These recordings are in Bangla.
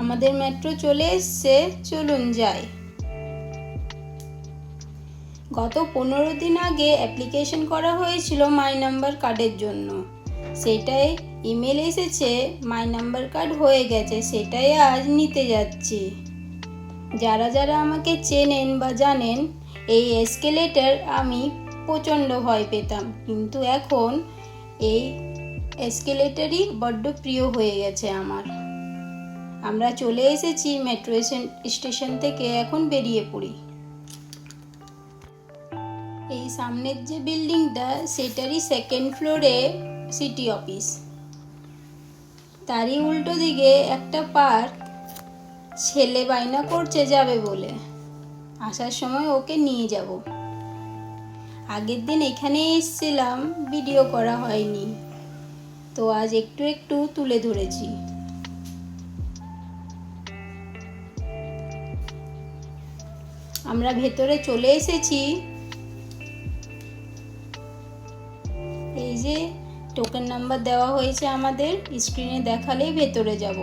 আমাদের মেট্রো চলে এসছে, চলুন যাই। গত 15 দিন আগে অ্যাপ্লিকেশন করা হয়েছিল মাই নাম্বার কার্ডের জন্য। সেটাই ইমেল এসেছে, মাই নাম্বার কার্ড হয়ে গেছে, সেটাই আজ নিতে যাচ্ছি। যারা যারা আমাকে চেনেন বা জানেন, এই এসকেলেটর আমি প্রচণ্ড ভয় পেতাম, কিন্তু এখন এই এসকেলেটরই বড্ড প্রিয় হয়ে গেছে আমার। আমরা চলে এসেছি মেট্রো স্টেশন থেকে, এখন বেরিয়ে পড়ি। এই সামনের যে বিল্ডিংটা, সেটারই সেকেন্ড ফ্লোরে সিটি অফিস। তারই উল্টো দিকে একটা পার্ক। ছেলে বায়না করছে যাবে বলে, আসার সময় ওকে নিয়ে যাব। আগের দিন এখানে এসেছিলাম, ভিডিও করা হয়নি, তো আজ একটু একটু তুলে ধরেছি। আমরা ভেতরে চলে এসেছি। এই যে টোকেন নাম্বার দেওয়া হয়েছে আমাদের, স্ক্রিনে দেখালেই ভেতরে যাব।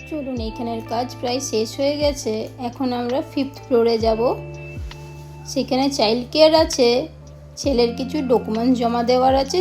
চলুন, এইখানের কাজ প্রায় শেষ হয়ে গেছে। এখন আমরা 5th ফ্লোরে যাব। সেখানে চাইল্ড কেয়ার আছে, ছেলের কিছু ডকুমেন্টস জমা দেওয়ার আছে।